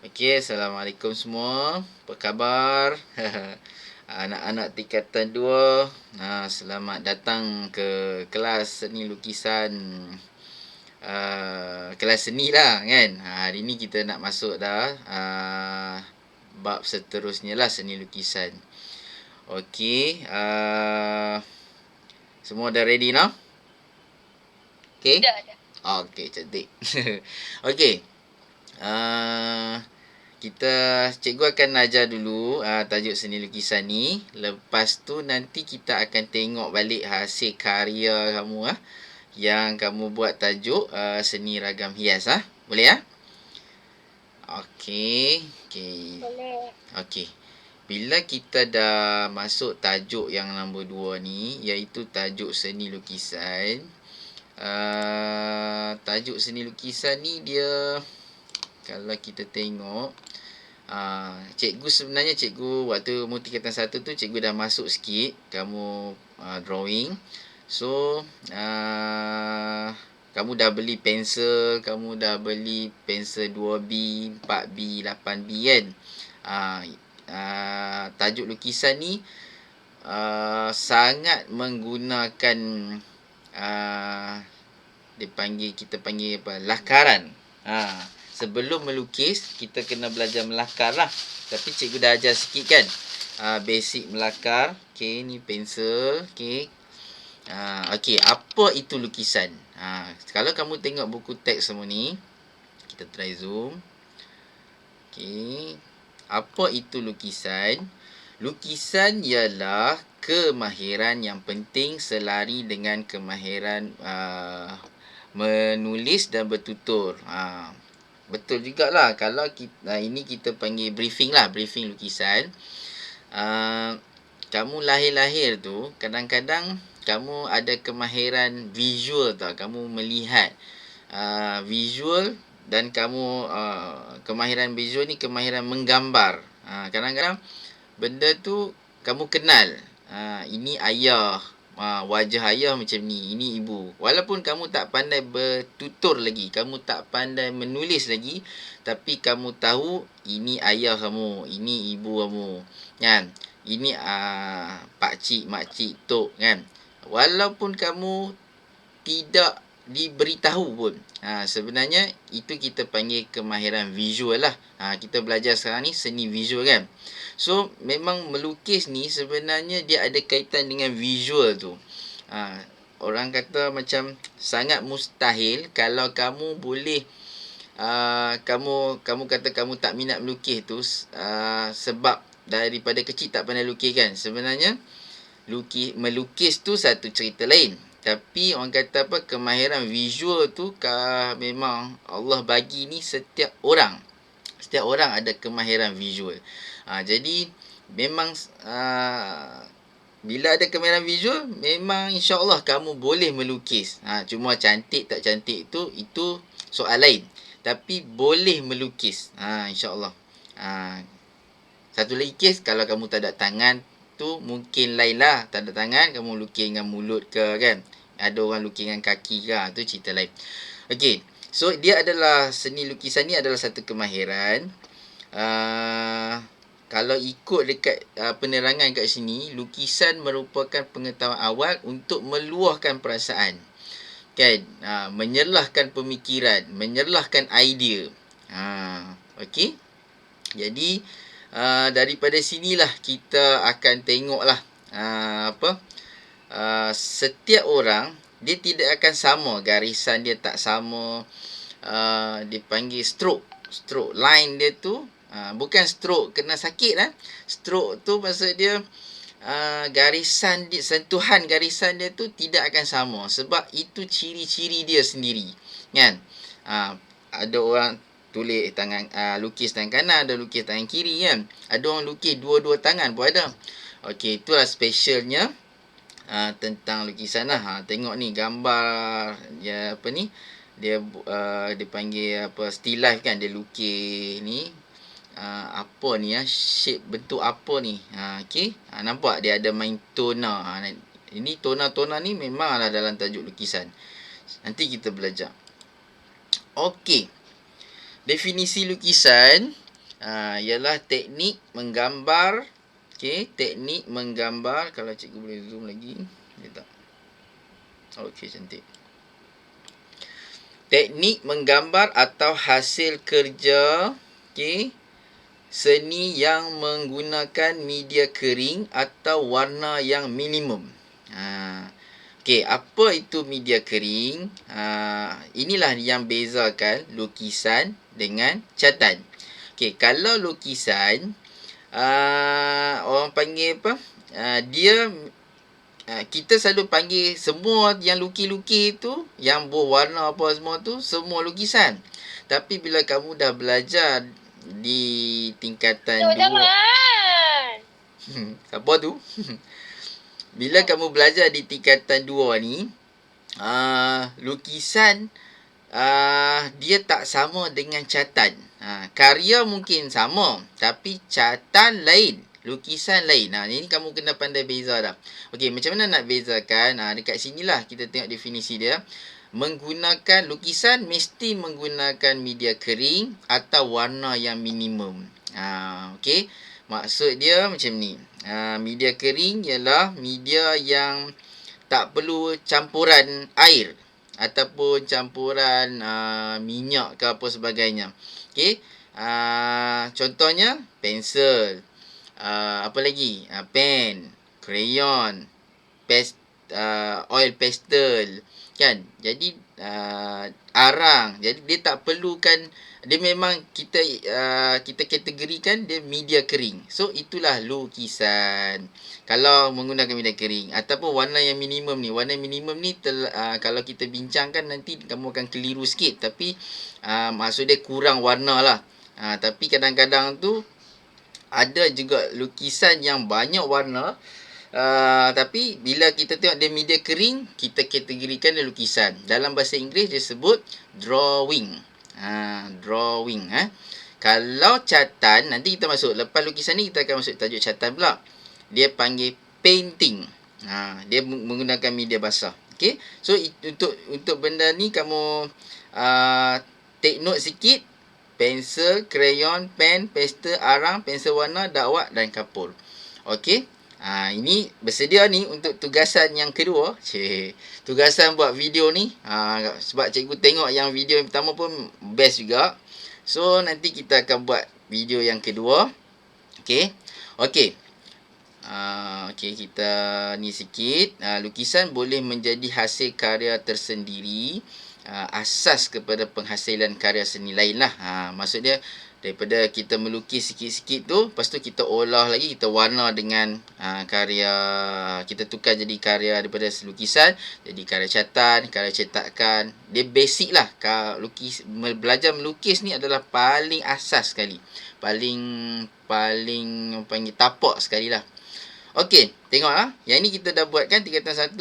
Okey, Assalamualaikum semua. Apa khabar? Anak-anak tingkatan 2. Selamat datang ke kelas seni lukisan. Kelas seni lah kan. Hari ni kita nak masuk dah bab seterusnya lah, seni lukisan. Okey, semua dah ready now? Okey? Dah. Okey, cantik. Okey. Kita cikgu akan ajar dulu tajuk seni lukisan ni. Lepas tu nanti kita akan tengok balik hasil karya kamu yang kamu buat tajuk seni ragam hias Boleh Okey. Boleh. Okey. Bila kita dah masuk tajuk yang nombor 2 ni, iaitu tajuk seni lukisan. Tajuk seni lukisan ni dia, kalau kita tengok, cikgu sebenarnya waktu umur tingkatan 1 tu cikgu dah masuk sikit kamu drawing. So kamu dah beli pensel, kamu dah beli pensel 2B, 4B, 8B kan. Tajuk lukisan ni sangat menggunakan kita panggil apa, lakaran. Sebelum melukis kita kena belajar melakar lah. Tapi cikgu dah ajar sikit kan, basic melakar. Okey, ni pensel. Okey. Okey, apa itu lukisan? Kalau kamu tengok buku teks semua ni, kita try zoom. Okey. Apa itu lukisan? Lukisan ialah kemahiran yang penting selari dengan kemahiran menulis dan bertutur. Betul jugalah kalau kita, ini kita panggil briefing lah, briefing lukisan. Kamu lahir-lahir tu kadang-kadang kamu ada kemahiran visual tau, kamu melihat visual, dan kamu kemahiran visual ni kemahiran menggambar. Kadang-kadang benda tu kamu kenal, ini ayah, wajah ayah macam ni, ini ibu. Walaupun kamu tak pandai bertutur lagi, kamu tak pandai menulis lagi, tapi kamu tahu ini ayah kamu, ini ibu kamu kan. Ini pak cik, mak cik, tok kan. Walaupun kamu tidak diberitahu pun, sebenarnya itu kita panggil kemahiran visual lah. Kita belajar sekarang ni seni visual kan. So memang melukis ni sebenarnya dia ada kaitan dengan visual tu. Orang kata macam sangat mustahil kalau kamu boleh kamu kata kamu tak minat melukis tu sebab daripada kecil tak pandai lukis kan. Sebenarnya melukis tu satu cerita lain. Tapi orang kata apa, kemahiran visual tu memang Allah bagi ni setiap orang. Setiap orang ada kemahiran visual. Jadi memang bila ada kemahiran visual, memang insya-Allah kamu boleh melukis. Cuma cantik tak cantik itu soal lain. Tapi boleh melukis. Insya-Allah. Satu lagi kes, kalau kamu tak ada tangan tu mungkin lain lah. Tak ada tangan, kamu lukis dengan mulut ke kan. Ada orang lukis dengan kaki ke, tu cerita lain. Okey. So dia adalah, seni lukisan ni adalah satu kemahiran. Kalau ikut dekat penerangan kat sini, lukisan merupakan pengetahuan awal untuk meluahkan perasaan. Kan? Menyerlahkan pemikiran, menyerlahkan idea. Okey. Jadi daripada sinilah kita akan tengoklah setiap orang dia tidak akan sama, garisan dia tak sama. Dia panggil stroke line dia tu, bukan stroke kena sakit stroke tu maksud dia garisan dia, sentuhan garisan dia tu tidak akan sama, sebab itu ciri-ciri dia sendiri kan. Ada orang tulis tangan, lukis tangan kanan, ada lukis tangan kiri kan. Ada orang lukis dua-dua tangan pun ada. Okey, itulah specialnya tentang lukisan lah. Tengok ni gambar dia apa ni, dia panggil apa, still life kan. Dia lukis ni apa ni shape, bentuk apa ni. Okey, nampak dia ada main tona. Ini tona-tona ni memanglah dalam tajuk lukisan. Nanti kita belajar. Okey. Definisi lukisan, ialah teknik menggambar. Okey, teknik menggambar. Kalau cikgu boleh zoom lagi. Boleh tak? Okey, cantik. Teknik menggambar atau hasil kerja, okey, seni yang menggunakan media kering atau warna yang minimum. Okey, apa itu media kering? Inilah yang bezakan lukisan dengan catatan. Okey, kalau lukisan, orang panggil apa? Dia kita selalu panggil semua yang lukis-lukis tu, yang berwarna apa semua tu, semua lukisan. Tapi bila kamu dah belajar di tingkatan 2, siapa tu? Bila kamu belajar di tingkatan 2 ni, lukisan dia tak sama dengan catatan. Karya mungkin sama, tapi catatan lain, lukisan lain. Ini kamu kena pandai beza dah. Okey, macam mana nak bezakan? Dekat sinilah kita tengok definisi dia. Menggunakan lukisan mesti menggunakan media kering atau warna yang minimum. Okey. Maksud dia macam ni. Media kering ialah media yang tak perlu campuran air ataupun campuran minyak ke apa sebagainya. Okey. Contohnya pensel. Apa lagi? Pen, crayon, oil pastel, kan? Jadi arang. Jadi dia tak perlukan, dia memang kita kategorikan dia media kering. So itulah lukisan kalau menggunakan media kering. Ataupun warna yang minimum ni. Warna minimum ni kalau kita bincangkan nanti kamu akan keliru sikit. Tapi maksud dia kurang warna lah. Tapi kadang-kadang tu ada juga lukisan yang banyak warna. Tapi bila kita tengok dia media kering, kita kategorikan dia lukisan. Dalam bahasa Inggeris dia sebut drawing. Drawing. Kalau catatan, nanti kita masuk. Lepas lukisan ni kita akan masuk tajuk catatan pula. Dia panggil painting. Dia menggunakan media basah. Okay. So untuk benda ni kamu take note sikit. Pensel, crayon, pen, pastel, arang, pensel warna, dakwat dan kapur. Okey. Ini bersedia ni untuk tugasan yang kedua. Tugasan buat video ni. Sebab cikgu tengok yang video yang pertama pun best juga. So, nanti kita akan buat video yang kedua. Okey. Okey. Okey, kita ni sikit. Lukisan boleh menjadi hasil karya tersendiri. Asas kepada penghasilan karya seni lain lah. Maksud dia daripada kita melukis sikit-sikit tu, lepas tu kita olah lagi, kita warna dengan karya, kita tukar jadi karya daripada lukisan jadi karya catatan, karya cetakan. Dia basic lah. Belajar melukis ni adalah paling asas sekali, paling panggil tapak sekali lah. Okey, tengoklah. Yang ni kita dah buat kan tingkatan 1.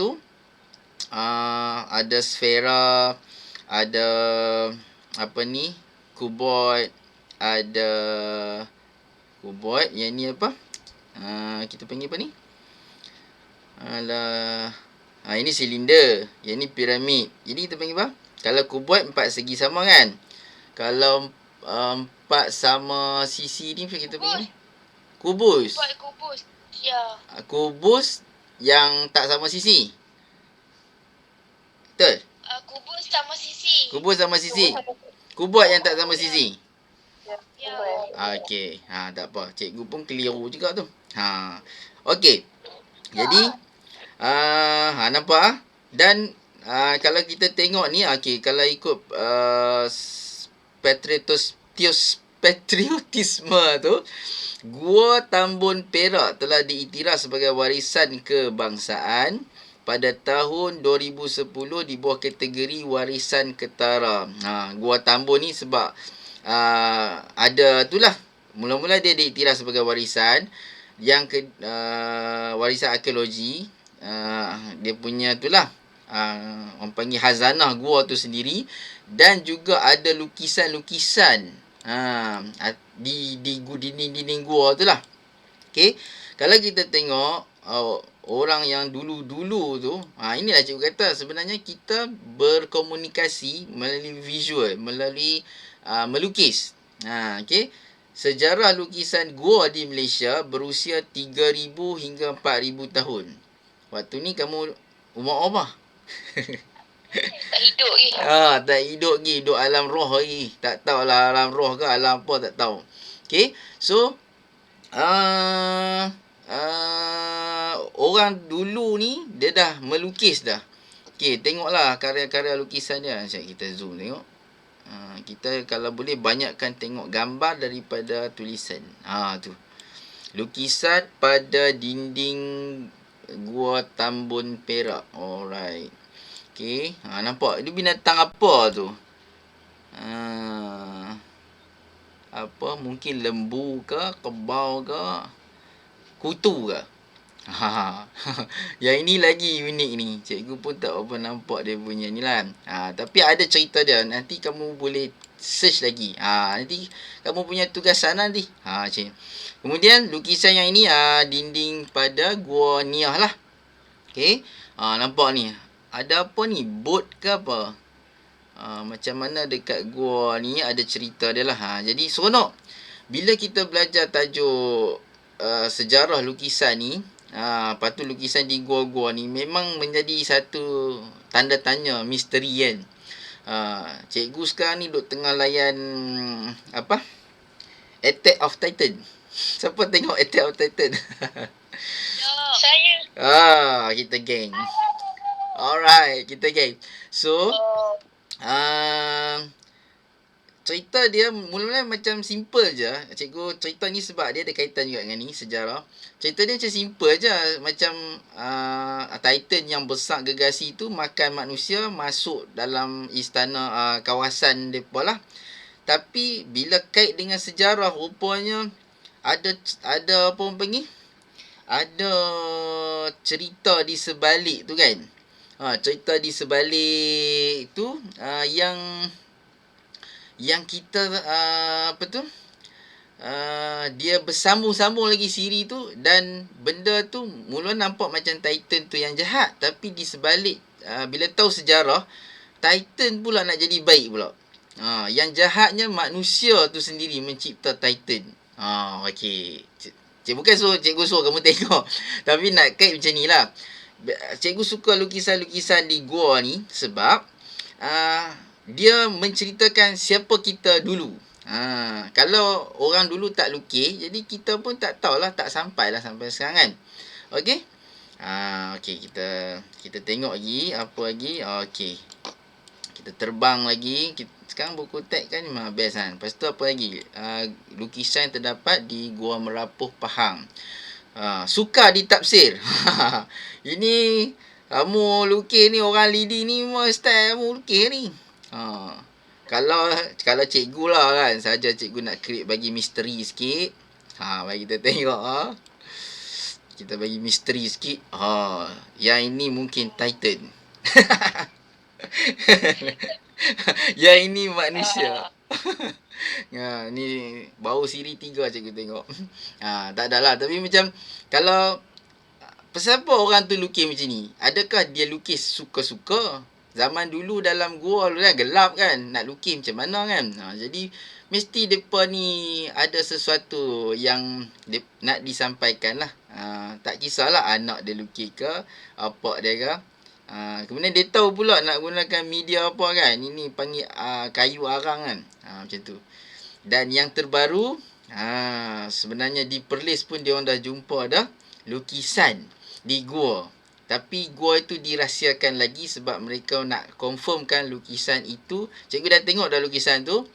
Ada sfera, ada apa ni, kuboid, ada kuboid. Yang ni apa? Kita panggil apa ni? Ini silinder. Yang ni piramid. Jadi kita panggil apa? Kalau kuboid 4 segi sama kan? Kalau 4 sama sisi ni kita panggil kubus. Kubus. Ya. Kubus yang tak sama sisi. Betul? Kubus sama sisi. Kubus sama sisi. Kuboid yang tak sama sisi. Ya. Okey. Tak apa. Cikgu pun keliru juga tu. Okey. Jadi nampak? Dan kalau kita tengok ni, okey, kalau ikut patriotisme tu, Gua Tambun Perak telah diiktiraf sebagai warisan kebangsaan pada tahun 2010 di bawah kategori warisan ketara. Gua Tambun ni sebab ada itulah, mula-mula dia diiktiraf sebagai warisan yang warisan arkeologi. Dia punya itulah, orang panggil hazanah gua tu sendiri, dan juga ada lukisan-lukisan di dinding gua tu lah. Okey, kalau kita tengok orang yang dulu-dulu tu, inilah cikgu kata sebenarnya kita berkomunikasi melalui visual, melalui melukis. Okey, sejarah lukisan gua di Malaysia berusia 3,000 hingga 4,000 tahun. Waktu ni kamu umur apa? Tak hidup lagi. Tak hidup lagi, hidup alam roh lagi. Tak tahulah alam roh ke alam apa, tak tahu. Okay, so orang dulu ni dia dah melukis dah. Okay, tengoklah karya-karya lukisan dia. Macam kita zoom tengok. Kita kalau boleh banyakkan tengok gambar daripada tulisan. Tu. Lukisan pada dinding Gua Tambun Perak. Alright. Okay. Nampak? Dia binatang apa tu? Apa? Mungkin lembu ke? Kebau ke? Kutu ke? Yang ini lagi unik ni. Cikgu pun tak apa nampak dia punya ni lah. Tapi ada cerita dia. Nanti kamu boleh search lagi. Nanti kamu punya tugas sana nanti. Cik. Kemudian lukisan yang ini dinding pada Gua Niah lah. Okay. Nampak ni. Ada apa ni? Bot ke apa? Macam mana dekat gua ni ada cerita dia lah. Jadi seronok. Bila kita belajar tajuk sejarah lukisan ni, lepas tu lukisan di gua-gua ni memang menjadi satu tanda tanya, misteri kan. Cikgu sekarang ni duk tengah layan apa? Attack of Titan. Siapa tengok Attack of Titan? Saya. Kita geng. Alright, kita geng. So, cerita dia mula-mula macam simple je. Cikgu cerita ni sebab dia ada kaitan juga dengan ni, sejarah. Cerita dia macam simple je. Macam Titan yang besar gegasi tu makan manusia masuk dalam istana kawasan mereka lah. Tapi bila kait dengan sejarah, rupanya ada apa orang panggil? Ada cerita di sebalik tu kan. Cerita di sebalik tu yang kita apa tu? Dia bersambung-sambung lagi siri tu, dan benda tu mula nampak macam Titan tu yang jahat, tapi di sebalik bila tahu sejarah, Titan pula nak jadi baik pula. Yang jahatnya manusia tu sendiri mencipta Titan. Okey. Bukan cikgu suruh kamu tengok. Tapi nak kait macam ni lah. Cikgu suka lukisan-lukisan di gua ni sebab dia menceritakan siapa kita dulu. Kalau orang dulu tak lukis, jadi kita pun tak tahulah, tak sampailah sampai sekarang kan. Okey? Okey, kita tengok lagi apa lagi. Okey. Kita terbang lagi. Sekarang buku teks kan memang best kan. Lepas tu apa lagi? Lukisan yang terdapat di Gua Merapuh Pahang. Suka ditafsir. Ini kamu lukis ni, orang lidi ni memang style kamu lukis ni. Kalau cikgu lah kan, saja cikgu nak create bagi misteri sikit. Bagi kita tengok. Kita bagi misteri sikit. Yang ini mungkin Titan. Yang ini manusia. Ni bau siri 3 cikgu tengok. Tak adalah. Tapi macam kalau pasal apa orang tu lukis macam ni? Adakah dia lukis suka-suka? Zaman dulu dalam gua kan gelap kan. Nak lukis macam mana kan? Jadi mesti mereka ni ada sesuatu yang nak disampaikan lah. Tak kisahlah anak dia lukis ke, apa dia ke. Kemudian dia tahu pula nak gunakan media apa kan. Ini panggil kayu arang kan. Macam tu. Dan yang terbaru, sebenarnya di Perlis pun dia orang dah jumpa dah lukisan di gua. Tapi gua itu dirahsiakan lagi sebab mereka nak confirmkan lukisan itu. Cikgu dah tengok dah lukisan tu.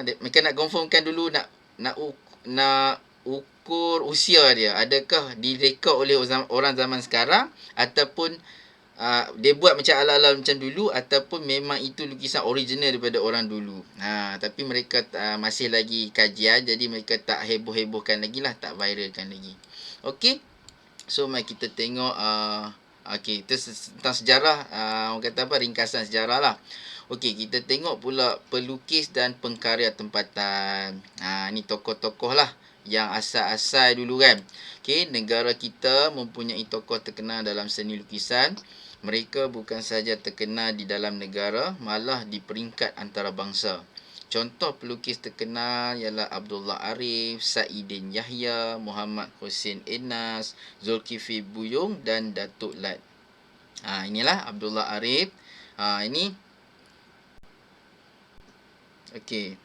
Mereka nak confirmkan dulu, nak ukur usia dia. Adakah direkod oleh orang zaman sekarang ataupun dia buat macam ala-ala macam dulu, ataupun memang itu lukisan original daripada orang dulu. Tapi mereka masih lagi kajian, jadi mereka tak heboh-hebohkan lagi lah, tak viralkan lagi. Okey. So mari kita tengok okey, itu tentang sejarah, orang kata apa, ringkasan sejarah lah. Okey, kita tengok pula pelukis dan pengkarya tempatan. Ni tokoh-tokoh lah yang asal-asal dulu kan. Okey, negara kita mempunyai tokoh terkenal dalam seni lukisan. Mereka bukan sahaja terkenal di dalam negara, malah di peringkat antarabangsa. contoh pelukis terkenal ialah Abdullah Arif, Saidin Yahya, Muhammad Hussein Enas, Zulkifli Buyung dan Datuk Lat. Inilah Abdullah Arif. Ini okey.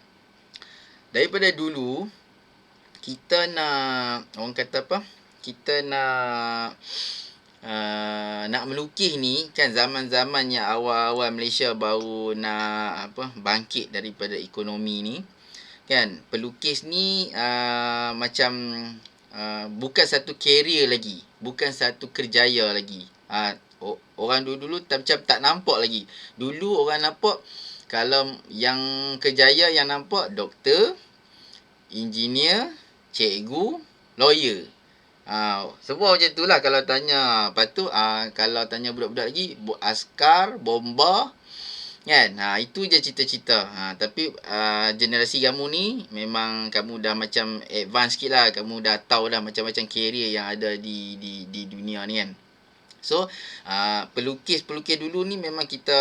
Daripada dulu kita nak, orang kata apa? Kita nak melukis ni kan, zaman-zaman yang awal-awal Malaysia baru nak bangkit daripada ekonomi ni kan, pelukis ni macam bukan satu career lagi, bukan satu kerjaya lagi. Orang dulu-dulu macam tak nampak lagi. Dulu orang nampak, kalau yang kerjaya yang nampak doktor, engineer, cikgu, lawyer. Semua macam tu lah kalau tanya. Lepas tu kalau tanya budak-budak lagi, askar, bomba kan. Itu je cita-cita. Tapi generasi kamu ni memang kamu dah macam advance sikit lah. Kamu dah tahu dah macam-macam career yang ada di dunia ni kan. So pelukis-pelukis dulu ni memang kita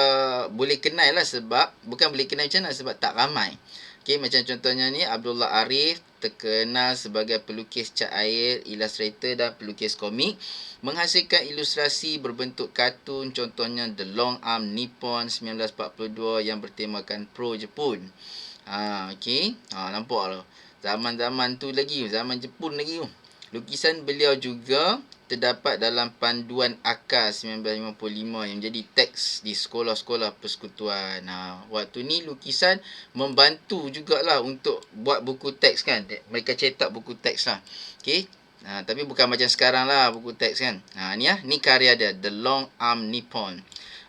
boleh kenal lah, sebab bukan boleh kenal macam mana, sebab tak ramai. Okey, macam contohnya ni Abdullah Arif, terkenal sebagai pelukis cat air, illustrator dan pelukis komik, menghasilkan ilustrasi berbentuk kartun, contohnya The Long Arm Nippon 1942 yang bertemakan pro Jepun. Okey, nampak lah. Zaman-zaman tu lagi, zaman Jepun lagi tu. Lukisan beliau juga terdapat dalam panduan akar 1955 yang menjadi teks di sekolah-sekolah persekutuan. Waktu ni lukisan membantu jugalah untuk buat buku teks kan. Mereka cetak buku teks lah. Okey. Tapi bukan macam sekarang lah buku teks kan. Ni karya dia, The Long Arm Nippon.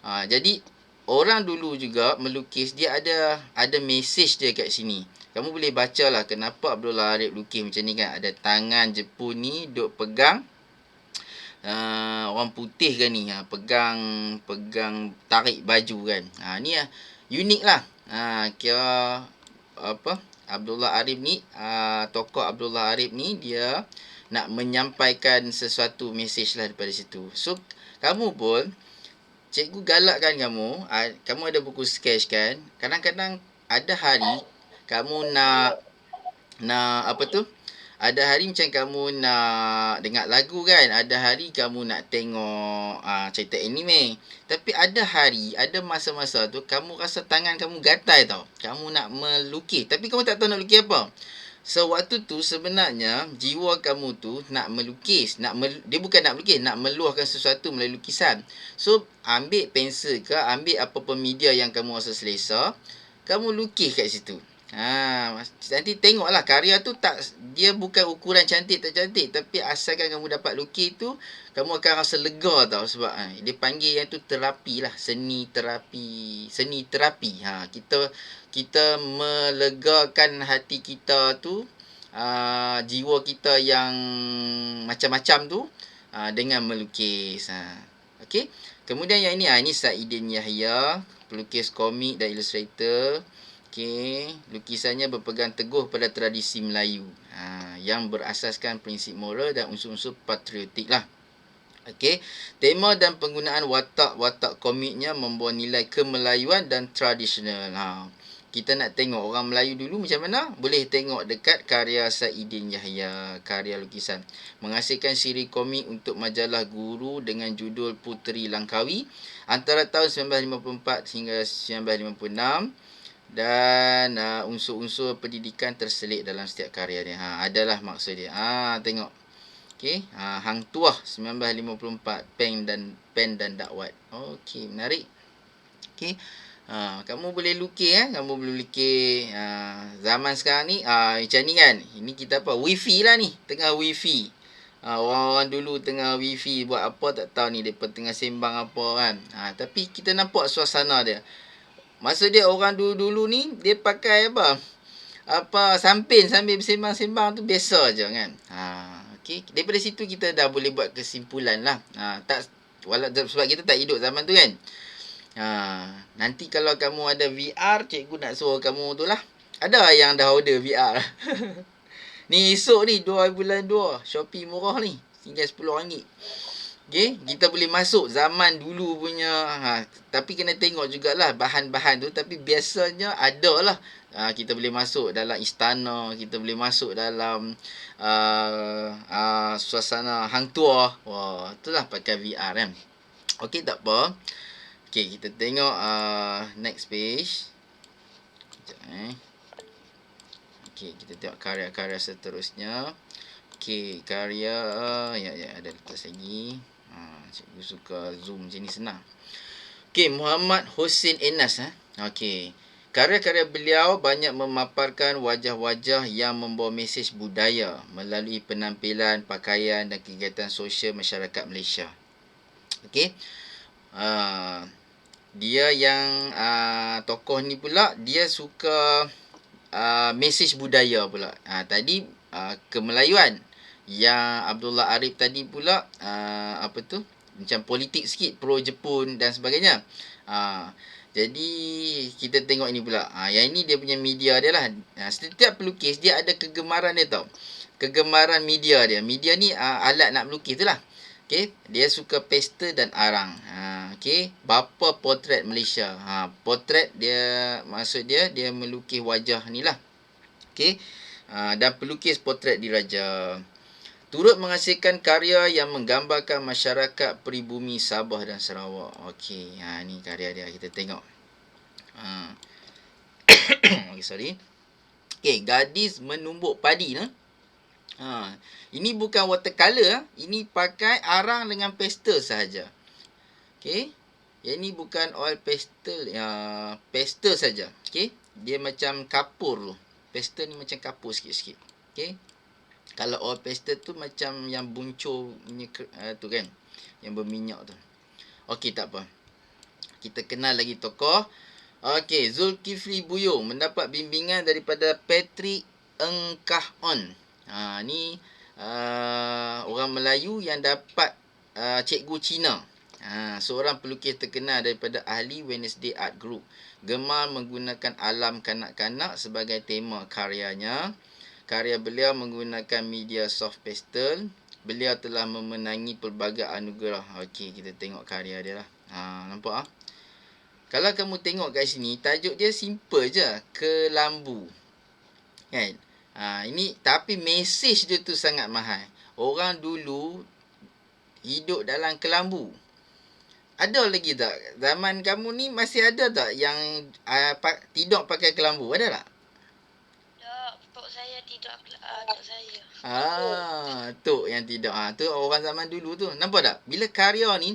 Jadi orang dulu juga melukis, dia ada message dia kat sini. Kamu boleh baca lah kenapa Abdullah Arif lukis macam ni kan. Ada tangan Jepun ni duk pegang orang putih kan ni, pegang tarik baju kan. Ni unik lah. Kira Abdullah Arif ni, tokoh Abdullah Arif ni dia nak menyampaikan sesuatu mesej lah daripada situ. So kamu pun, cikgu galakkan kamu, kamu ada buku sketch kan, kadang-kadang ada hari kamu nak ada hari macam kamu nak dengar lagu kan, ada hari kamu nak tengok cerita anime. Tapi ada hari, ada masa-masa tu kamu rasa tangan kamu gatal tau. Kamu nak melukis tapi kamu tak tahu nak lukis apa. So waktu tu sebenarnya jiwa kamu tu nak melukis, dia bukan nak melukis, nak meluahkan sesuatu melalui lukisan. So ambil pensel ke, ambil apa-apa media yang kamu rasa selesa, kamu lukis kat situ. Nanti tengoklah karya tu, dia bukan ukuran cantik tak cantik, tapi asalkan kamu dapat lukis tu, kamu akan rasa lega tau. Sebab dia panggil yang tu terapi lah, seni terapi. Kita melegakan hati kita tu, jiwa kita yang macam-macam tu, dengan melukis. Okey. Kemudian yang ini Saidin Yahya, pelukis komik dan ilustrator. Okey, lukisannya berpegang teguh pada tradisi Melayu yang berasaskan prinsip moral dan unsur-unsur patriotik lah. Okey, tema dan penggunaan watak-watak komiknya membawa nilai kemelayuan dan tradisional. Kita nak tengok orang Melayu dulu macam mana? Boleh tengok dekat karya Saidin Yahya, karya lukisan. Menghasilkan siri komik untuk majalah Guru dengan judul Puteri Langkawi antara tahun 1954 hingga 1956. Dan unsur-unsur pendidikan terselit dalam setiap karya dia. Adalah maksud dia. Tengok. Okey, Hang Tuah 1954, pen dan dakwat. Okey, menarik. Okey. Kamu boleh lukis kamu boleh lukis zaman sekarang ni macam ni kan. Ini kita wifi lah ni, tengah wifi. Orang-orang dulu tengah wifi buat apa tak tahu ni, depa tengah sembang apa kan. Tapi kita nampak suasana dia. Masa dia orang dulu-dulu ni, dia pakai sampin sambil bersembang-sembang tu biasa je kan. Okey, daripada situ kita dah boleh buat kesimpulan lah. Sebab kita tak hidup zaman tu kan. Nanti kalau kamu ada VR, cikgu nak suruh kamu tu lah. Ada yang dah order VR. Ni esok ni 2 bulan 2, Shopee murah ni, tinggal RM10. Okay, kita boleh masuk zaman dulu punya, tapi kena tengok jugalah bahan-bahan tu, tapi biasanya ada lah. Kita boleh masuk dalam istana, kita boleh masuk dalam suasana hang tuah. Wah, itulah pakai VR kan. Okey, tak apa. Okey, kita tengok next page. Sekejap Okey, kita tengok karya-karya seterusnya. Okey, karya ya ada lepas lagi. Cikgu suka zoom macam ni senang. Okey, Muhammad Hussein Enas. Okey. Karya-karya beliau banyak memaparkan wajah-wajah yang membawa mesej budaya melalui penampilan, pakaian dan kegiatan sosial masyarakat Malaysia. Okey. Dia yang tokoh ni pula, dia suka mesej budaya pula. Tadi kemelayuan. Yang Abdullah Arif tadi pula apa tu? Macam politik sikit, pro Jepun dan sebagainya. Jadi kita tengok ini pula. Yang ini dia punya media dia lah. Setiap pelukis dia ada kegemaran dia tau. Kegemaran media dia. Media ni alat nak melukis tu lah. Okay. Dia suka pastel dan arang. Okay. Bapa potret Malaysia. Potret dia, maksud dia melukis wajah ni lah. Okay. Dan pelukis potret diraja. Turut menghasilkan karya yang menggambarkan masyarakat peribumi Sabah dan Sarawak. Okey, ni karya dia, kita tengok. Okay, sorry. Okey, gadis menumbuk padi. Ini bukan watercolor. Ini pakai arang dengan pastel sahaja. Okey. Yang ini bukan oil pastel. Pastel saja. Okey. Dia macam kapur tu. Pastel ni macam kapur sikit-sikit. Okey. Kalau oil pastel tu macam yang buncur tu kan. Yang berminyak tu. Okey, tak apa. Kita kenal lagi tokoh. Okey, Zulkifli Buyung mendapat bimbingan daripada Patrick Engkah On. Ni orang Melayu yang dapat cikgu Cina. Seorang pelukis terkenal daripada ahli Wednesday Art Group. Gemar menggunakan alam kanak-kanak sebagai tema karyanya. Karya beliau menggunakan media soft pastel. Beliau telah memenangi pelbagai anugerah. Okey, kita tengok karya dia lah. Nampak ? Kalau kamu tengok kat sini, tajuk dia simple je. Kelambu. Kan? Ini, tapi mesej dia tu sangat mahal. Orang dulu hidup dalam kelambu. Ada lagi tak? Zaman kamu ni masih ada tak yang tidur pakai kelambu? Ada tak? Tok saya tidak saya. Tok yang tidak. Tu orang zaman dulu tu. Nampak tak? Bila karya ni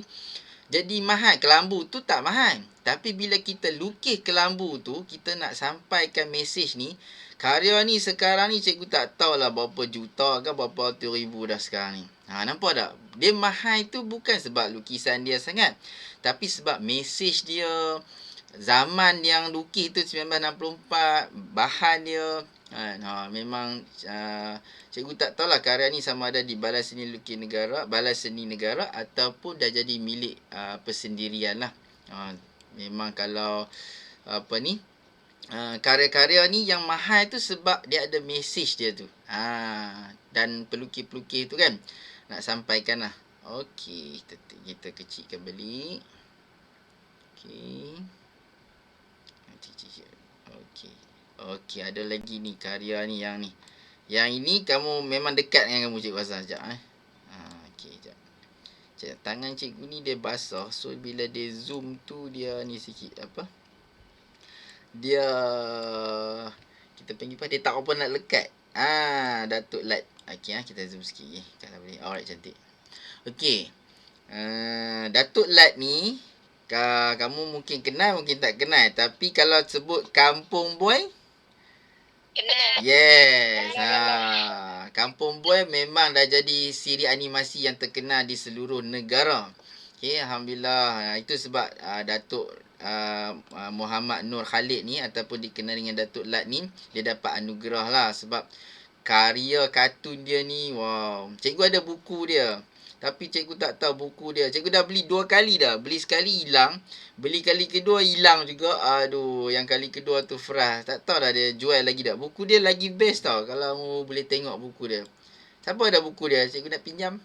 jadi mahal. Kelambu tu tak mahal. Tapi bila kita lukis kelambu tu, kita nak sampaikan mesej ni. Karya ni sekarang ni cikgu tak tahulah berapa juta ke berapa ribu dah sekarang ni. Nampak tak? Dia mahal tu bukan sebab lukisan dia sangat. Tapi sebab mesej dia. Zaman yang lukis tu 1964. Bahan dia. Memang cikgu tak tahulah karya ni sama ada di Balai Seni Lukis Negara, Balai Seni Negara ataupun dah jadi milik persendirian lah. Memang kalau karya-karya ni yang mahal tu sebab dia ada mesej dia tu. Dan pelukis-pelukis tu kan nak sampaikan lah. Okey, kita kecilkan balik. Okey. Okey, ada lagi ni karya ni yang ni. Yang ini kamu memang dekat dengan kamu, cikgu rasa. Sekejap. Okey, sekejap. Tangan cikgu ni dia basah. So, bila dia zoom tu, dia ni sikit. Dia, kita panggil apa? Dia tak apa nak lekat. Datuk Lat. Okey, kita zoom sikit. Kalau boleh. Alright, cantik. Okey. Datuk Lat ni, kamu mungkin kenal, mungkin tak kenal. Tapi kalau sebut Kampung Boy, kenal. Yes. Kampung Boy memang dah jadi siri animasi yang terkenal di seluruh negara. Okey, alhamdulillah. Itu sebab Datuk Muhammad Nur Khalid ni ataupun dikenal dengan Datuk Lat ni, dia dapat anugerah lah sebab karya kartun dia ni, wow. Cikgu ada buku dia. Tapi cikgu tak tahu buku dia. Cikgu dah beli 2 kali dah. Beli sekali hilang. Beli kali kedua hilang juga. Aduh, yang kali kedua tu frust. Tak tahu dah dia jual lagi tak. Buku dia lagi best tau. Kalau mu boleh tengok buku dia. Siapa ada buku dia? Cikgu nak pinjam.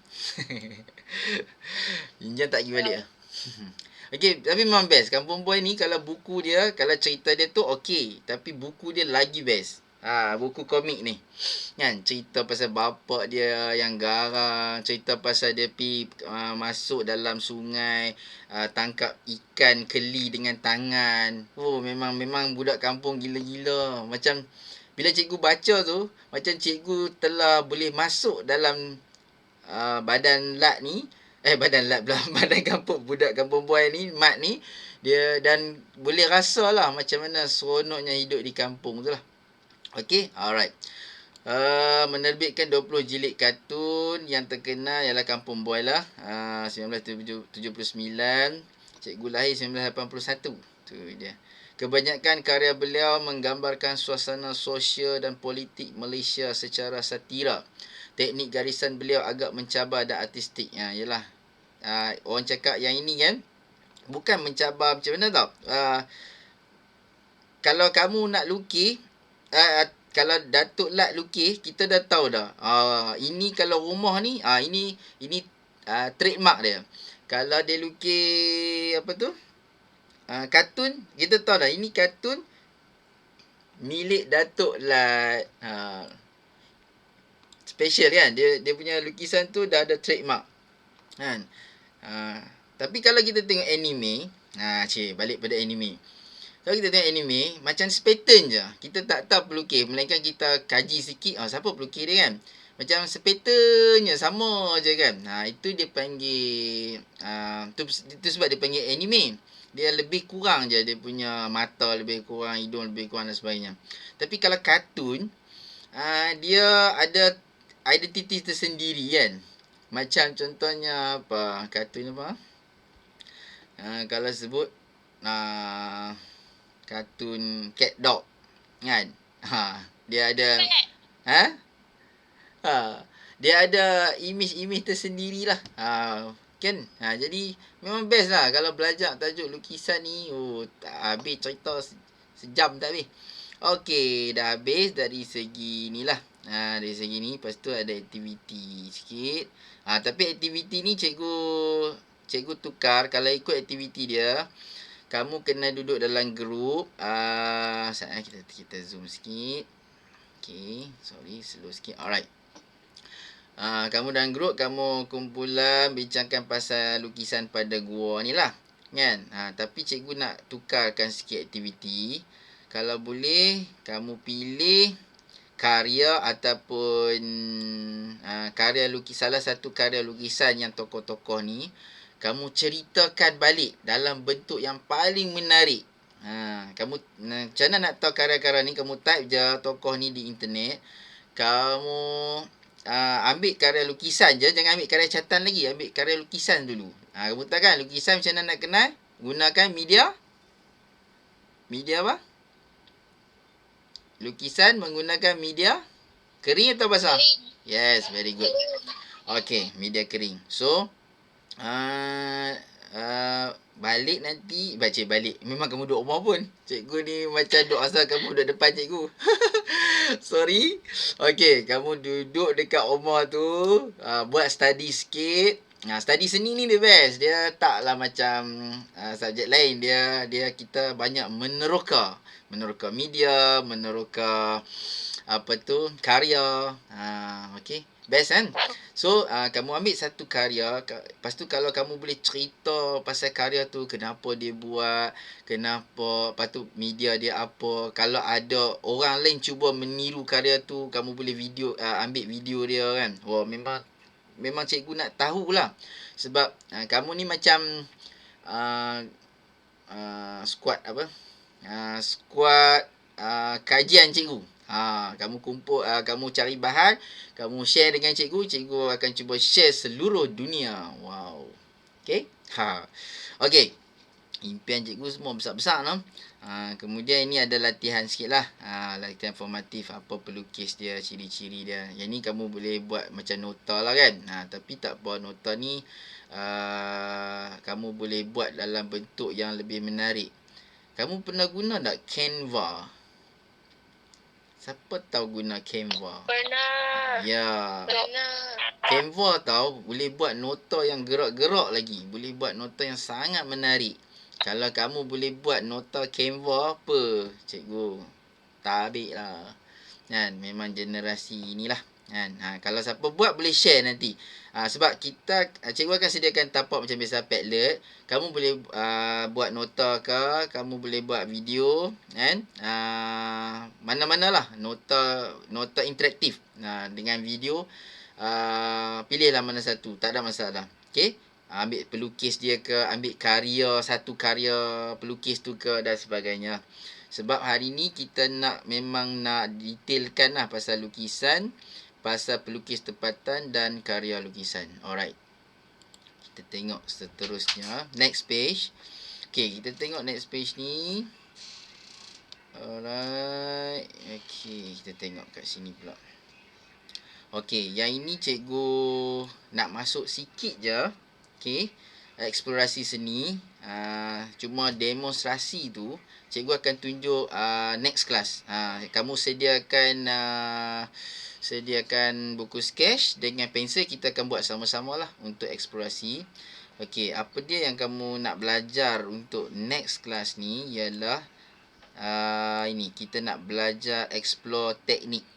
Pinjam tak pergi balik lah. Okey, tapi memang best. Kampung Boy ni kalau buku dia, kalau cerita dia tu okey. Tapi buku dia lagi best. Buku komik ni. Kan? Cerita pasal bapak dia yang garang. Cerita pasal dia masuk dalam sungai. Tangkap ikan keli dengan tangan. Oh, memang budak kampung gila-gila. Macam, bila cikgu baca tu, macam cikgu telah boleh masuk dalam badan lat ni. Badan lat pula. Badan budak kampung Boy ni, Mat ni. Dia dan boleh rasa lah macam mana seronoknya hidup di kampung tu lah. Okay, alright. Menerbitkan 20 jilid kartun yang terkenal ialah Kampung Boy lah. 1979. Cikgu lahir 1981. Tu dia. Kebanyakan karya beliau menggambarkan suasana sosial dan politik Malaysia secara satira. Teknik garisan beliau agak mencabar dan artistik. Yalah. Orang cakap yang ini kan, bukan mencabar macam mana tau. Kalau kamu nak lukis, kalau Datuk Lat lukis, kita dah tahu dah. Ini kalau rumah ni, ini trademark dia. Kalau dia lukis apa tu? Kartun, kita tahu dah ini kartun milik Datuk Lat. Special kan? Dia punya lukisan tu dah ada trademark. Kan? Tapi kalau kita tengok anime, balik pada anime. Kalau kita tengok anime, macam sepattern je. Kita tak tahu pelukis. Melainkan kita kaji sikit, siapa pelukis dia kan. Macam sepattern je, sama je kan. Itu dia panggil, itu sebab dia panggil anime. Dia lebih kurang je, dia punya mata lebih kurang, hidung lebih kurang dan sebagainya. Tapi kalau kartun, dia ada identiti tersendiri kan. Macam contohnya apa? Kartun apa? Kalau sebut kartun Cat Dog kan. Dia ada dia ada imej-imej tersendirilah. Kan? Jadi memang best lah kalau belajar tajuk lukisan ni. Tak habis cerita sejam tak habis. Okey, dah habis dari segi ni lah. Dari segi ni, lepas tu ada aktiviti sikit. Tapi aktiviti ni cikgu tukar. Kalau ikut aktiviti dia, kamu kena duduk dalam grup. Kita zoom sikit. Okay, sorry, slow sikit. Alright. Kamu dalam grup, kamu kumpulan bincangkan pasal lukisan pada gua ni lah. Kan? Tapi cikgu nak tukarkan sikit aktiviti. Kalau boleh, kamu pilih karya ataupun salah satu karya lukisan yang tokoh-tokoh ni, kamu ceritakan balik dalam bentuk yang paling menarik. Kamu macam mana nak tahu karya-karya ni? Kamu type je tokoh ni di internet. Kamu ambil karya lukisan je, jangan ambil karya catatan lagi, ambil karya lukisan dulu. Kamu tahu kan lukisan macam mana nak kenal? Gunakan media apa? Lukisan menggunakan media kering atau basah? Yes, very good. Okay, media kering. So, balik nanti, balik. Memang kamu duduk rumah pun. Cikgu ni macam duduk asal kamu duduk depan cikgu. Sorry. Okay, kamu duduk dekat rumah tu, buat study sikit. Study seni ni dia best. Dia taklah macam subjek lain. Dia kita banyak meneroka media, meneroka karya. Okay, best kan? So, kamu ambil satu karya. Lepas tu kalau kamu boleh cerita pasal karya tu, kenapa dia buat, lepas tu media dia apa. Kalau ada orang lain cuba meniru karya tu, kamu boleh ambil video dia kan. Memang cikgu nak tahulah. Sebab kamu ni macam squad kajian cikgu. Kamu kumpul, kamu cari bahan, kamu share dengan cikgu akan cuba share seluruh dunia. Wow. Okay. Okay. Impian cikgu semua besar-besar no. Kemudian ini ada latihan sikit lah. Latihan formatif, apa pelukis dia, ciri-ciri dia. Yang ni kamu boleh buat macam nota lah kan. Tapi tak apa, nota ni kamu boleh buat dalam bentuk yang lebih menarik. Kamu pernah guna tak Canva? Siapa tahu guna Canva? Pernah. Ya. Pernah. Canva tahu boleh buat nota yang gerak-gerak lagi. Boleh buat nota yang sangat menarik. Kalau kamu boleh buat nota Canva apa, cikgu? Tabik lah. Kan, memang generasi inilah. Kan. Kalau siapa buat boleh share nanti. Sebab kita, cikgu akan sediakan tapak macam biasa Padlet. Kamu boleh buat nota ke, kamu boleh buat video. Kan. Mana-manalah nota interaktif. Dengan video. Pilihlah mana satu. Tak ada masalah. Okay. Ambil pelukis dia ke, ambil satu karya pelukis tu ke dan sebagainya. Sebab hari ni kita memang nak detailkan lah pasal lukisan, pasal pelukis tempatan dan karya lukisan. Alright. Kita tengok seterusnya. Next page. Okay, kita tengok next page ni. Alright. Okay, kita tengok kat sini pula. Okay, yang ini cikgu nak masuk sikit je. Okay. Eksplorasi seni. Cuma demonstrasi tu cikgu akan tunjuk next class. Kamu sediakan buku sketch dengan pensel, kita akan buat sama-sama lah untuk eksplorasi. Okey, apa dia yang kamu nak belajar untuk next class ni ialah ini kita nak belajar explore teknik.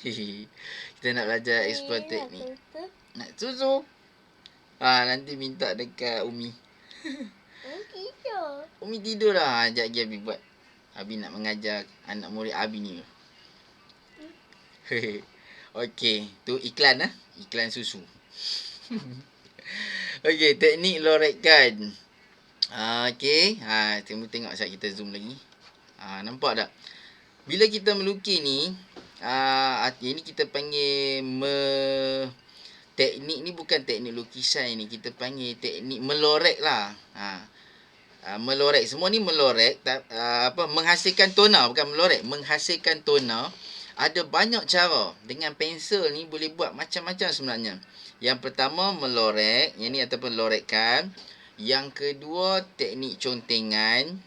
Kita nak belajar explore teknik. Nak susu? Nanti minta dekat Umi. Umi tidur lah. Sekejap lagi Abi buat. Abi nak mengajar anak murid Abi ni. Okey. Tu iklan lah. Iklan susu. Okey. Teknik lorekan. Okey. Tengok sekejap kita zoom lagi. Nampak tak? Bila kita melukis ni. Ini kita panggil teknik ni bukan teknik lukisan ni. Kita panggil teknik melorek lah. Melorek. Semua ni melorek. Menghasilkan tona. Bukan melorek. Menghasilkan tona. Ada banyak cara. Dengan pensel ni boleh buat macam-macam sebenarnya. Yang pertama melorek. Yang ni ataupun lorekan. Yang kedua teknik contengan.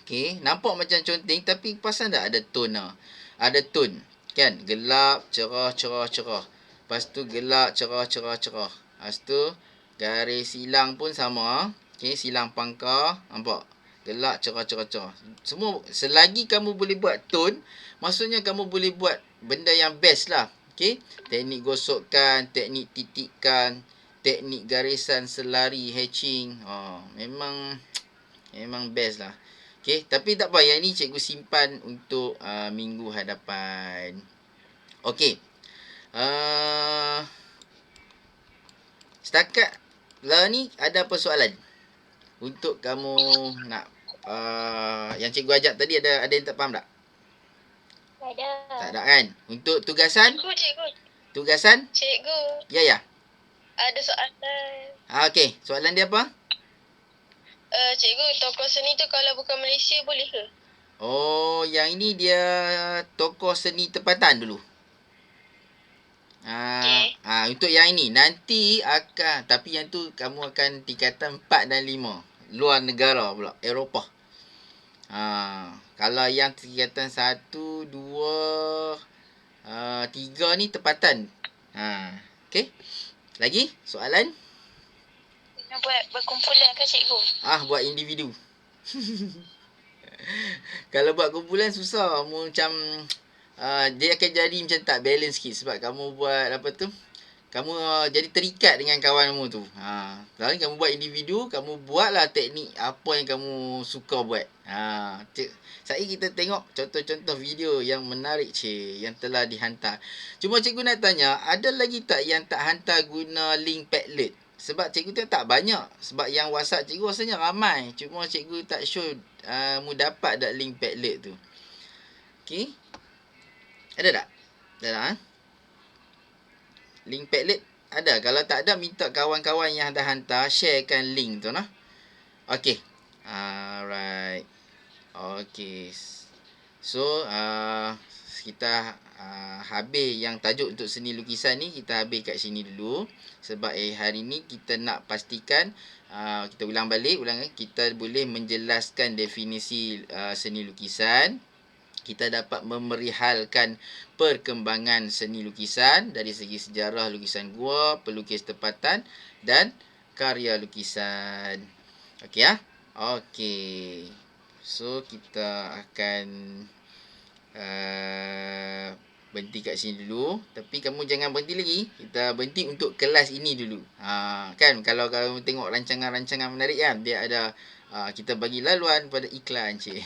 Okay. Nampak macam conteng. Tapi pasal tak ada tona. Ada tone. Kan. Gelap, cerah, cerah, cerah. Lepas tu gelap, cerah, cerah, cerah. Lepas tu garis silang pun sama. Okay, silang pangkar. Nampak? Gelap, cerah, cerah, cerah. Semua, selagi kamu boleh buat tone, maksudnya kamu boleh buat benda yang best lah. Okay. Teknik gosokkan, teknik titikkan, teknik garisan selari, hatching. Memang best lah. Okay. Tapi tak apa. Yang ni cikgu simpan untuk minggu hadapan. Okay. Setakat lah ni ada apa soalan? Untuk kamu nak yang cikgu ajak tadi ada yang tak faham tak? Ada. Tak ada kan? Untuk tugasan? Cikgu. Tugasan? Cikgu. Ya. Ada soalan. Okey. Soalan dia apa? Cikgu, tokoh seni tu kalau bukan Malaysia boleh ke? Oh, yang ini dia tokoh seni tempatan dulu. Untuk yang ini nanti akan, tapi yang tu kamu akan tingkatan 4 dan 5. Luar negara pula, Eropah. Kalau yang tingkatan 1, 2, 3 ni tempatan. Okey. Lagi soalan? Nak buat berkumpulan ke cikgu? Buat individu. Kalau buat kumpulan susah. Macam dia akan jadi macam tak balance sikit. Sebab kamu buat apa tu, kamu jadi terikat dengan kawanmu tu. Lalu kamu buat individu, kamu buatlah teknik apa yang kamu suka buat. Saya kita tengok contoh-contoh video yang menarik yang telah dihantar. Cuma cikgu nak tanya, ada lagi tak yang tak hantar guna link Padlet? Sebab cikgu tu tak banyak. Sebab yang WhatsApp cikgu rasanya ramai. Cuma cikgu tak show mu dapat tak link Padlet tu. Okey. Ada tak? Ada tak? Link Padlet ada. Kalau tak ada, minta kawan-kawan yang dah hantar sharekan link tu nah. Okey. Alright. Okey. So kita habis yang tajuk untuk seni lukisan ni, kita habis kat sini dulu. Sebab hari ni kita nak pastikan kita ulang kita boleh menjelaskan definisi seni lukisan. kita dapat memerihalkan perkembangan seni lukisan dari segi sejarah lukisan gua, pelukis tempatan dan karya lukisan. Okey ya? Okey. So kita akan berhenti kat sini dulu. Tapi kamu jangan berhenti lagi. Kita berhenti untuk kelas ini dulu. Kan kalau kamu tengok rancangan-rancangan menarik kan, dia ada kita bagi laluan pada iklan, cik.